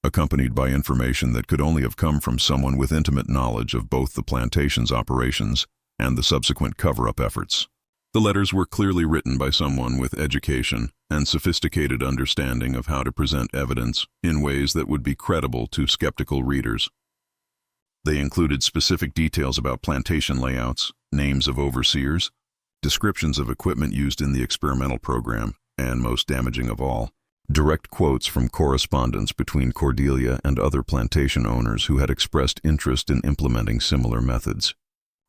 accompanied by information that could only have come from someone with intimate knowledge of both the plantation's operations and the subsequent cover-up efforts. The letters were clearly written by someone with education and sophisticated understanding of how to present evidence in ways that would be credible to skeptical readers. They included specific details about plantation layouts, names of overseers, descriptions of equipment used in the experimental program, and most damaging of all, direct quotes from correspondence between Cordelia and other plantation owners who had expressed interest in implementing similar methods.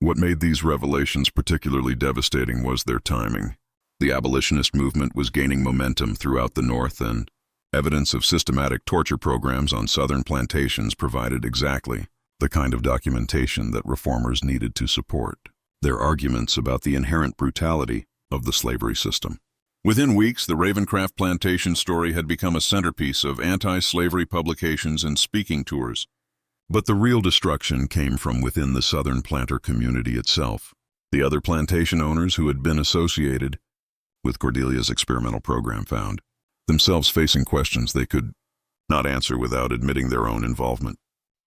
What made these revelations particularly devastating was their timing. The abolitionist movement was gaining momentum throughout the North, and evidence of systematic torture programs on southern plantations provided exactly the kind of documentation that reformers needed to support their arguments about the inherent brutality of the slavery system. Within weeks, the Ravencraft plantation story had become a centerpiece of anti-slavery publications and speaking tours. But the real destruction came from within the southern planter community itself. The other plantation owners who had been associated with Cordelia's experimental program found themselves facing questions they could not answer without admitting their own involvement.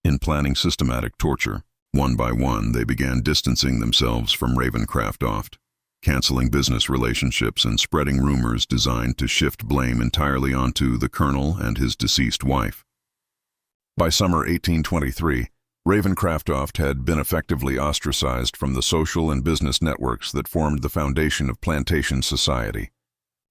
In planning systematic torture, one by one they began distancing themselves from Ravencraft, canceling business relationships and spreading rumors designed to shift blame entirely onto the colonel and his deceased wife. By summer 1823, Ravencraft had been effectively ostracized from the social and business networks that formed the foundation of plantation society.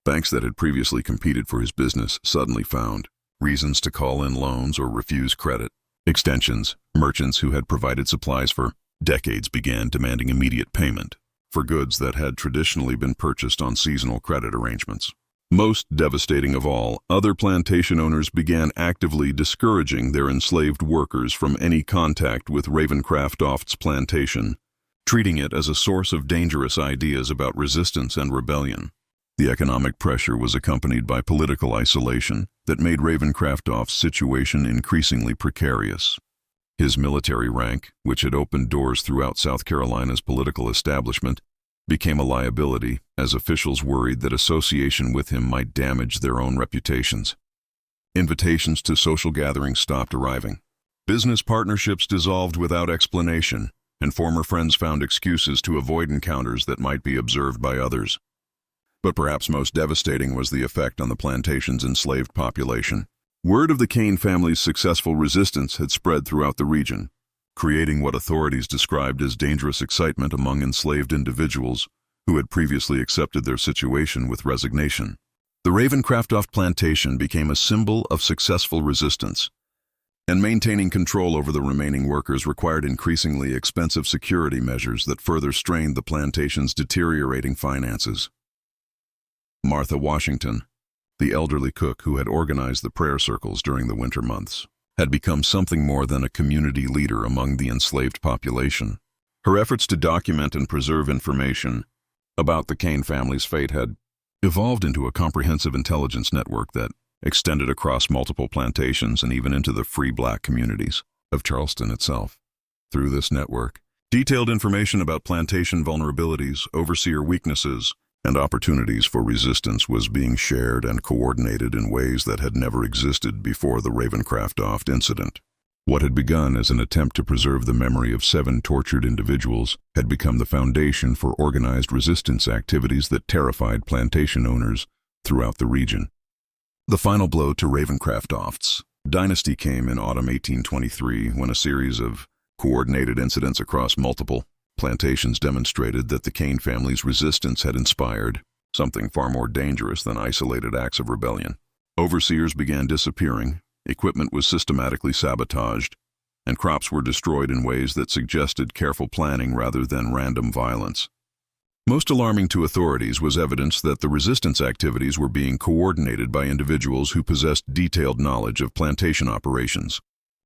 Banks that had previously competed for his business suddenly found reasons to call in loans or refuse credit. Extensions, merchants who had provided supplies for decades began demanding immediate payment for goods that had traditionally been purchased on seasonal credit arrangements. Most devastating of all, other plantation owners began actively discouraging their enslaved workers from any contact with Ravencraft's plantation, treating it as a source of dangerous ideas about resistance and rebellion. The economic pressure was accompanied by political isolation that made Ravencraft's situation increasingly precarious. His military rank, which had opened doors throughout South Carolina's political establishment, became a liability as officials worried that association with him might damage their own reputations. Invitations to social gatherings stopped arriving. Business partnerships dissolved without explanation, and former friends found excuses to avoid encounters that might be observed by others. But perhaps most devastating was the effect on the plantation's enslaved population. Word of the Kane family's successful resistance had spread throughout the region, creating what authorities described as dangerous excitement among enslaved individuals who had previously accepted their situation with resignation. The Ravencraft plantation became a symbol of successful resistance, and maintaining control over the remaining workers required increasingly expensive security measures that further strained the plantation's deteriorating finances. Martha Washington, the elderly cook who had organized the prayer circles during the winter months, had become something more than a community leader among the enslaved population. Her efforts to document and preserve information about the Kane family's fate had evolved into a comprehensive intelligence network that extended across multiple plantations and even into the free black communities of Charleston itself. Through this network, detailed information about plantation vulnerabilities, overseer weaknesses, and opportunities for resistance was being shared and coordinated in ways that had never existed before the Ravencraft incident. What had begun as an attempt to preserve the memory of 7 tortured individuals had become the foundation for organized resistance activities that terrified plantation owners throughout the region. The final blow to Ravencroft's dynasty came in autumn 1823 when a series of coordinated incidents across multiple plantations demonstrated that the Kane family's resistance had inspired something far more dangerous than isolated acts of rebellion. Overseers began disappearing, equipment was systematically sabotaged, and crops were destroyed in ways that suggested careful planning rather than random violence. Most alarming to authorities was evidence that the resistance activities were being coordinated by individuals who possessed detailed knowledge of plantation operations,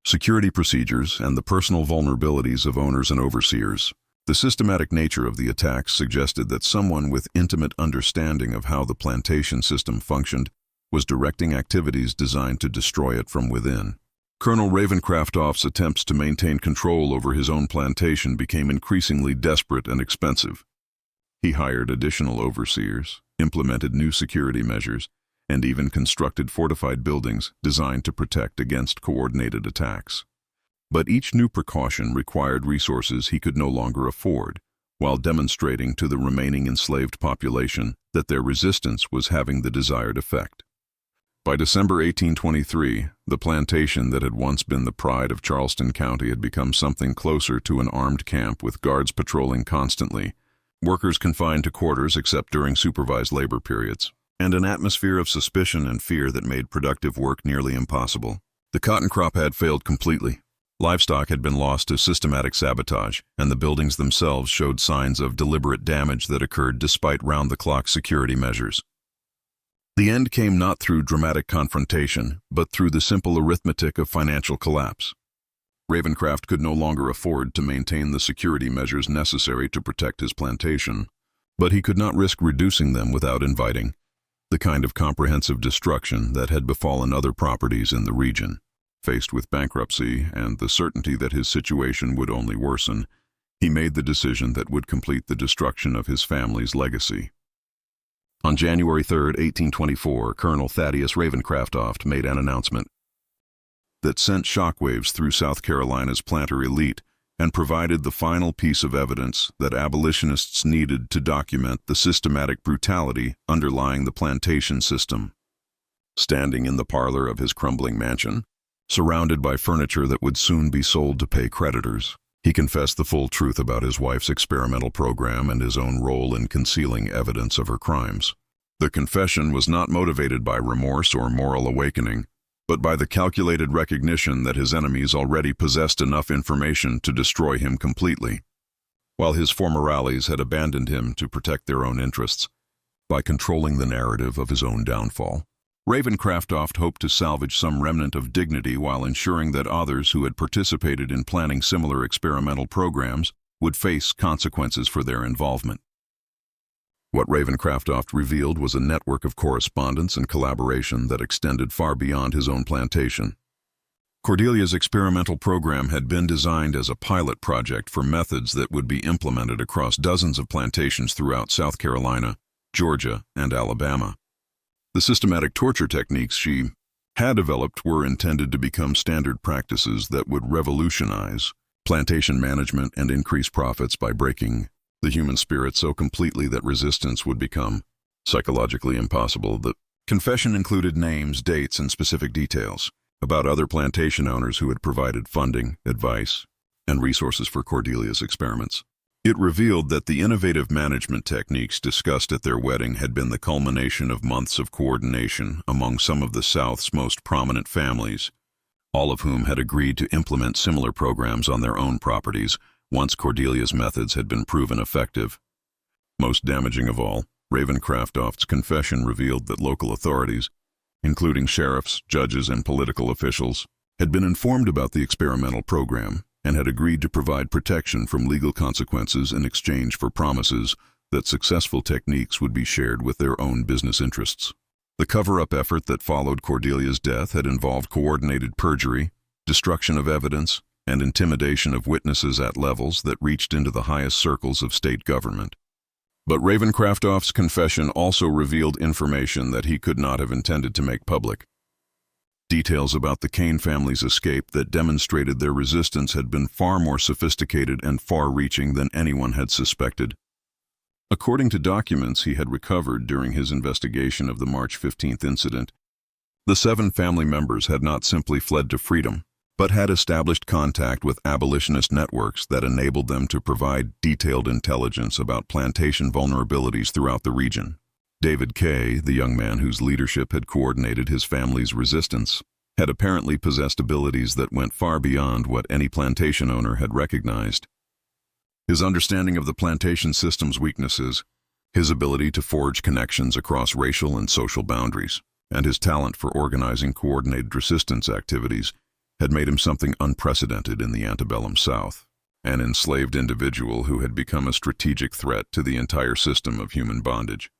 security procedures, and the personal vulnerabilities of owners and overseers. The systematic nature of the attacks suggested that someone with intimate understanding of how the plantation system functioned was directing activities designed to destroy it from within. Colonel Ravencroft's attempts to maintain control over his own plantation became increasingly desperate and expensive. He hired additional overseers, implemented new security measures, and even constructed fortified buildings designed to protect against coordinated attacks. But each new precaution required resources he could no longer afford, while demonstrating to the remaining enslaved population that their resistance was having the desired effect. By December 1823, the plantation that had once been the pride of Charleston County had become something closer to an armed camp with guards patrolling constantly, workers confined to quarters except during supervised labor periods, and an atmosphere of suspicion and fear that made productive work nearly impossible. The cotton crop had failed completely. Livestock had been lost to systematic sabotage, and the buildings themselves showed signs of deliberate damage that occurred despite round-the-clock security measures. The end came not through dramatic confrontation, but through the simple arithmetic of financial collapse. Ravencroft could no longer afford to maintain the security measures necessary to protect his plantation, but he could not risk reducing them without inviting the kind of comprehensive destruction that had befallen other properties in the region. Faced with bankruptcy and the certainty that his situation would only worsen, he made the decision that would complete the destruction of his family's legacy. On January 3, 1824, Colonel Thaddeus Ravencroft made an announcement that sent shockwaves through South Carolina's planter elite and provided the final piece of evidence that abolitionists needed to document the systematic brutality underlying the plantation system. Standing in the parlor of his crumbling mansion, surrounded by furniture that would soon be sold to pay creditors, he confessed the full truth about his wife's experimental program and his own role in concealing evidence of her crimes. The confession was not motivated by remorse or moral awakening, but by the calculated recognition that his enemies already possessed enough information to destroy him completely, while his former allies had abandoned him to protect their own interests. By controlling the narrative of his own downfall, Ravencroft hoped to salvage some remnant of dignity while ensuring that others who had participated in planning similar experimental programs would face consequences for their involvement. What Ravencroft revealed was a network of correspondence and collaboration that extended far beyond his own plantation. Cordelia's experimental program had been designed as a pilot project for methods that would be implemented across dozens of plantations throughout South Carolina, Georgia, and Alabama. The systematic torture techniques she had developed were intended to become standard practices that would revolutionize plantation management and increase profits by breaking the human spirit so completely that resistance would become psychologically impossible. The confession included names, dates, and specific details about other plantation owners who had provided funding, advice, and resources for Cordelia's experiments. It revealed that the innovative management techniques discussed at their wedding had been the culmination of months of coordination among some of the South's most prominent families, all of whom had agreed to implement similar programs on their own properties once Cordelia's methods had been proven effective. Most damaging of all, Ravencroft's confession revealed that local authorities, including sheriffs, judges, and political officials, had been informed about the experimental program and had agreed to provide protection from legal consequences in exchange for promises that successful techniques would be shared with their own business interests. The cover-up effort that followed Cordelia's death had involved coordinated perjury, destruction of evidence, and intimidation of witnesses at levels that reached into the highest circles of state government. But Ravencroft's confession also revealed information that he could not have intended to make public. Details about the Kane family's escape that demonstrated their resistance had been far more sophisticated and far-reaching than anyone had suspected. According to documents he had recovered during his investigation of the March 15th incident, the 7 family members had not simply fled to freedom, but had established contact with abolitionist networks that enabled them to provide detailed intelligence about plantation vulnerabilities throughout the region. David Kay, the young man whose leadership had coordinated his family's resistance, had apparently possessed abilities that went far beyond what any plantation owner had recognized. His understanding of the plantation system's weaknesses, his ability to forge connections across racial and social boundaries, and his talent for organizing coordinated resistance activities had made him something unprecedented in the antebellum South, an enslaved individual who had become a strategic threat to the entire system of human bondage.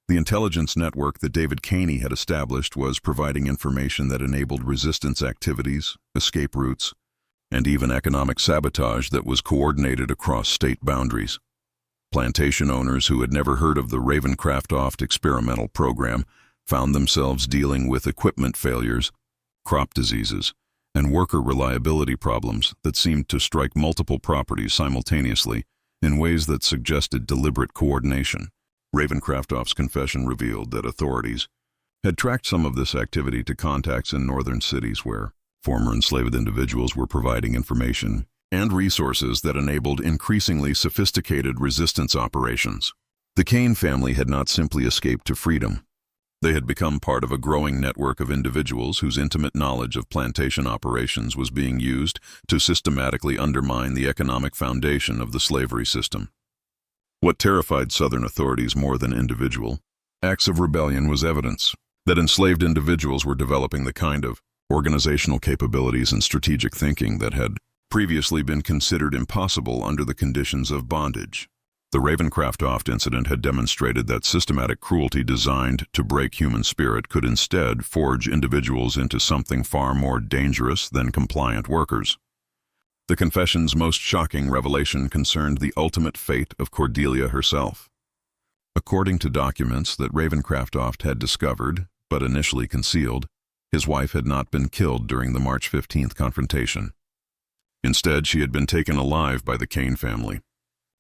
The intelligence network that David Kane had established was providing information that enabled resistance activities, escape routes, and even economic sabotage that was coordinated across state boundaries. Plantation owners who had never heard of the Ravencraft experimental program found themselves dealing with equipment failures, crop diseases, and worker reliability problems that seemed to strike multiple properties simultaneously in ways that suggested deliberate coordination. Ravencraft's confession revealed that authorities had tracked some of this activity to contacts in northern cities where former enslaved individuals were providing information and resources that enabled increasingly sophisticated resistance operations. The Kane family had not simply escaped to freedom. They had become part of a growing network of individuals whose intimate knowledge of plantation operations was being used to systematically undermine the economic foundation of the slavery system. What terrified Southern authorities more than individual acts of rebellion was evidence that enslaved individuals were developing the kind of organizational capabilities and strategic thinking that had previously been considered impossible under the conditions of bondage. The Ravencraft incident had demonstrated that systematic cruelty designed to break human spirit could instead forge individuals into something far more dangerous than compliant workers. The confession's most shocking revelation concerned the ultimate fate of Cordelia herself. According to documents that Ravencraft had discovered, but initially concealed, his wife had not been killed during the March 15th confrontation. Instead, she had been taken alive by the Kane family,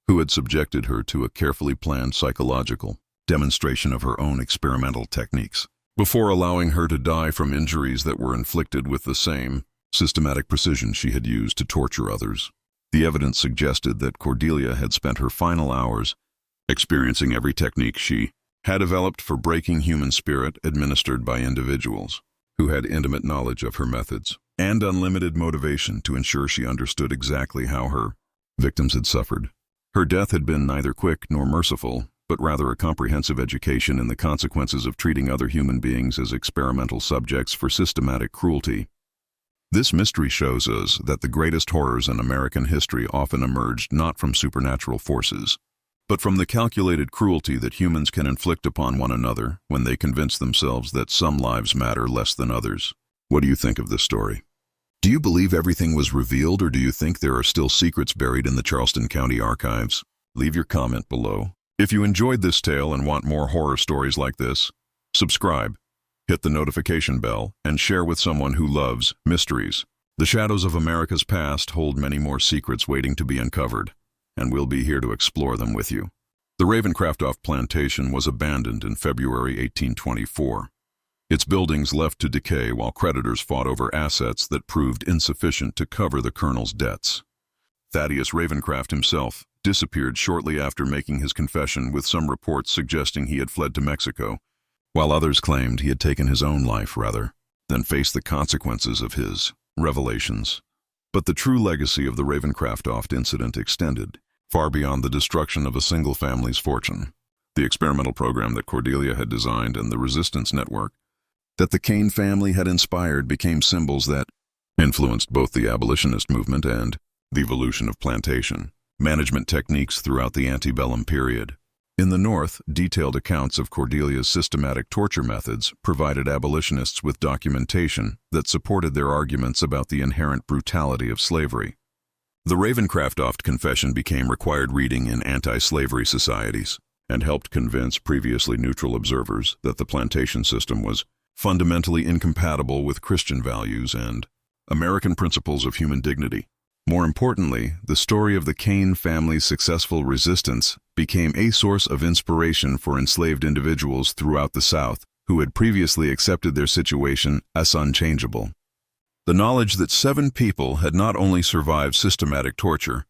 who had subjected her to a carefully planned psychological demonstration of her own experimental techniques, before allowing her to die from injuries that were inflicted with the same systematic precision she had used to torture others. The evidence suggested that Cordelia had spent her final hours experiencing every technique she had developed for breaking human spirit administered by individuals who had intimate knowledge of her methods and unlimited motivation to ensure she understood exactly how her victims had suffered. Her death had been neither quick nor merciful, but rather a comprehensive education in the consequences of treating other human beings as experimental subjects for systematic cruelty. This mystery shows us that the greatest horrors in American history often emerged not from supernatural forces, but from the calculated cruelty that humans can inflict upon one another when they convince themselves that some lives matter less than others. What do you think of this story? Do you believe everything was revealed, or do you think there are still secrets buried in the Charleston County archives? Leave your comment below. If you enjoyed this tale and want more horror stories like this, subscribe, hit the notification bell, and share with someone who loves mysteries. The shadows of America's past hold many more secrets waiting to be uncovered, and we'll be here to explore them with you. The Ravencraft plantation was abandoned in February 1824. Its buildings left to decay while creditors fought over assets that proved insufficient to cover the colonel's debts. Thaddeus Ravencraft himself disappeared shortly after making his confession, with some reports suggesting he had fled to Mexico, while others claimed he had taken his own life rather than face the consequences of his revelations. But the true legacy of the Ravencraft incident extended far beyond the destruction of a single family's fortune. The experimental program that Cordelia had designed and the resistance network that the Kane family had inspired became symbols that influenced both the abolitionist movement and the evolution of plantation management techniques throughout the antebellum period. In the North, detailed accounts of Cordelia's systematic torture methods provided abolitionists with documentation that supported their arguments about the inherent brutality of slavery. The Ravencraft confession became required reading in anti-slavery societies and helped convince previously neutral observers that the plantation system was fundamentally incompatible with Christian values and American principles of human dignity. More importantly, the story of the Kane family's successful resistance became a source of inspiration for enslaved individuals throughout the South who had previously accepted their situation as unchangeable. The knowledge that 7 people had not only survived systematic torture,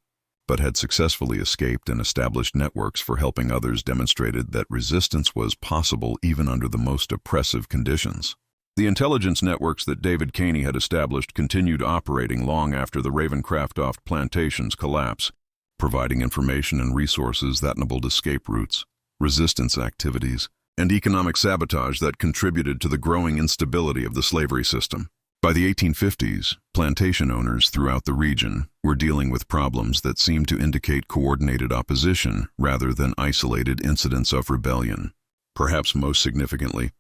but had successfully escaped and established networks for helping others demonstrated that resistance was possible even under the most oppressive conditions. The intelligence networks that David Caney had established continued operating long after the Ravencraft plantation's collapse, providing information and resources that enabled escape routes, resistance activities, and economic sabotage that contributed to the growing instability of the slavery system. By the 1850s, plantation owners throughout the region were dealing with problems that seemed to indicate coordinated opposition rather than isolated incidents of rebellion. Perhaps most significantly,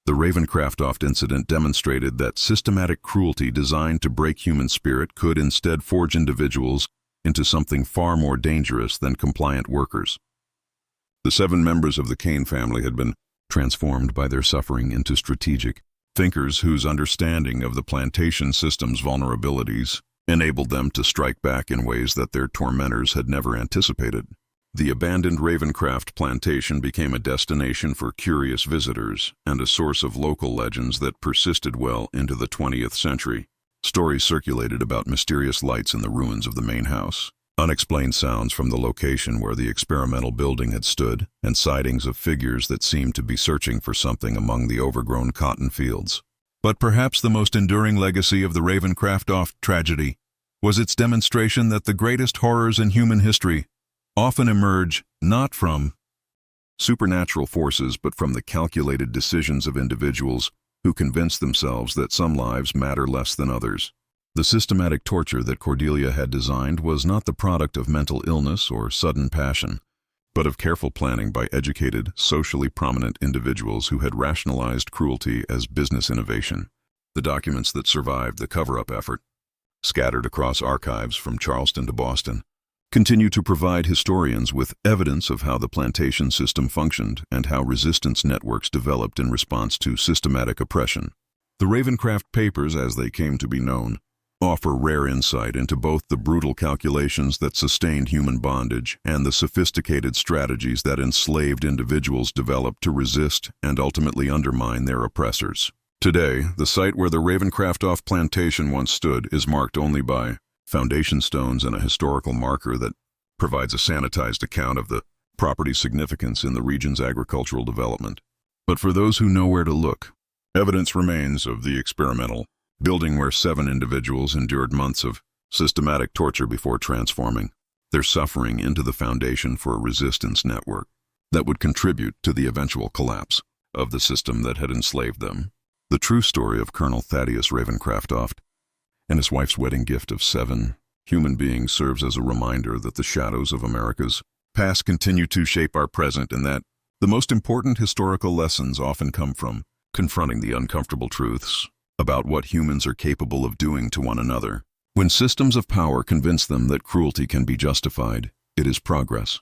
the Ravencraft incident demonstrated that systematic cruelty designed to break human spirit could instead forge individuals into something far more dangerous than compliant workers. The 7 members of the Kane family had been transformed by their suffering into strategic thinkers whose understanding of the plantation system's vulnerabilities enabled them to strike back in ways that their tormentors had never anticipated. The abandoned Ravencraft plantation became a destination for curious visitors and a source of local legends that persisted well into the 20th century. Stories circulated about mysterious lights in the ruins of the main house, unexplained sounds from the location where the experimental building had stood, and sightings of figures that seemed to be searching for something among the overgrown cotton fields. But perhaps the most enduring legacy of the Ravencraft tragedy was its demonstration that the greatest horrors in human history often emerge not from supernatural forces but from the calculated decisions of individuals who convince themselves that some lives matter less than others. The systematic torture that Cordelia had designed was not the product of mental illness or sudden passion, but of careful planning by educated, socially prominent individuals who had rationalized cruelty as business innovation. The documents that survived the cover-up effort, scattered across archives from Charleston to Boston, continue to provide historians with evidence of how the plantation system functioned and how resistance networks developed in response to systematic oppression. The Ravencraft Papers, as they came to be known, offer rare insight into both the brutal calculations that sustained human bondage and the sophisticated strategies that enslaved individuals developed to resist and ultimately undermine their oppressors. Today, the site where the Ravencraft plantation once stood is marked only by foundation stones and a historical marker that provides a sanitized account of the property's significance in the region's agricultural development. But for those who know where to look, evidence remains of the experimental building where 7 individuals endured months of systematic torture before transforming their suffering into the foundation for a resistance network that would contribute to the eventual collapse of the system that had enslaved them. The true story of Colonel Thaddeus Ravencraft and his wife's wedding gift of 7 human beings serves as a reminder that the shadows of America's past continue to shape our present and that the most important historical lessons often come from confronting the uncomfortable truths about what humans are capable of doing to one another. When systems of power convince them that cruelty can be justified, it is progress.